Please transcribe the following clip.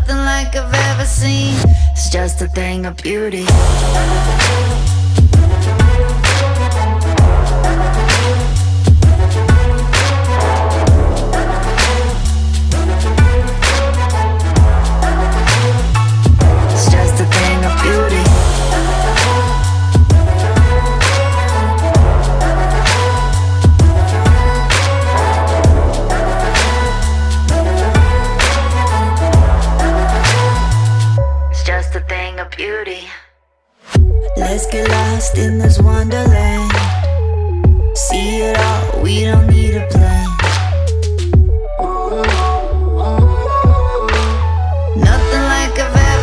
nothing like I've ever seen. It's just a thing of beauty. It's just a thing of beauty. Just a thing of beauty. Let's get lost in this wonderland. See it all, we don't need a plan.